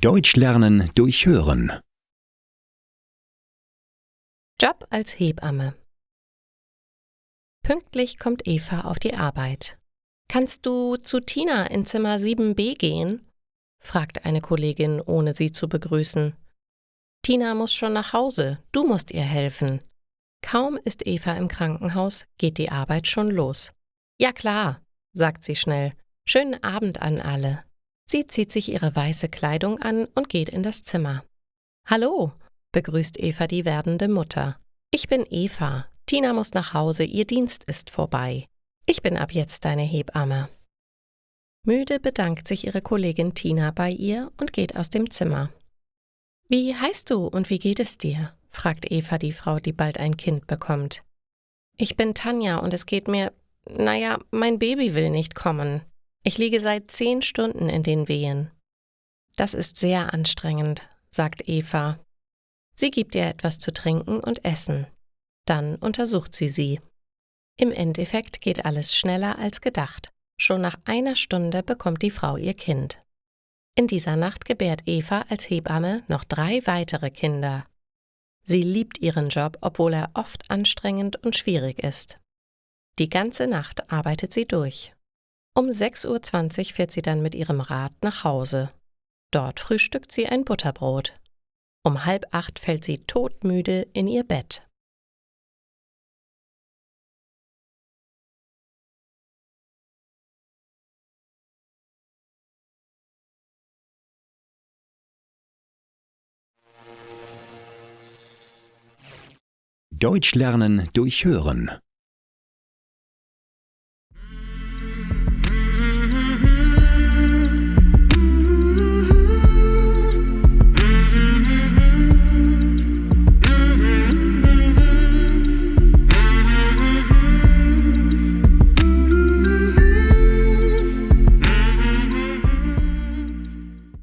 Deutsch lernen durch Hören. Job als Hebamme. Pünktlich kommt Eva auf die Arbeit. »Kannst du zu Tina in Zimmer 7b gehen?« fragt eine Kollegin, ohne sie zu begrüßen. Tina muss schon nach Hause, du musst ihr helfen. Kaum ist Eva im Krankenhaus, geht die Arbeit schon los. »Ja klar«, sagt sie schnell. »Schönen Abend an alle.« Sie zieht sich ihre weiße Kleidung an und geht in das Zimmer. »Hallo«, begrüßt Eva die werdende Mutter. »Ich bin Eva. Tina muss nach Hause, ihr Dienst ist vorbei. Ich bin ab jetzt deine Hebamme.« Müde bedankt sich ihre Kollegin Tina bei ihr und geht aus dem Zimmer. »Wie heißt du und wie geht es dir?« fragt Eva die Frau, die bald ein Kind bekommt. »Ich bin Tanja und es geht mir, mein Baby will nicht kommen. Ich liege seit 10 Stunden in den Wehen.« »Das ist sehr anstrengend«, sagt Eva. Sie gibt ihr etwas zu trinken und essen. Dann untersucht sie sie. Im Endeffekt geht alles schneller als gedacht. Schon nach 1 Stunde bekommt die Frau ihr Kind. In dieser Nacht gebärt Eva als Hebamme noch 3 weitere Kinder. Sie liebt ihren Job, obwohl er oft anstrengend und schwierig ist. Die ganze Nacht arbeitet sie durch. Um 6:20 Uhr fährt sie dann mit ihrem Rad nach Hause. Dort frühstückt sie ein Butterbrot. Um 7:30 fällt sie todmüde in ihr Bett. Deutsch lernen durch Hören.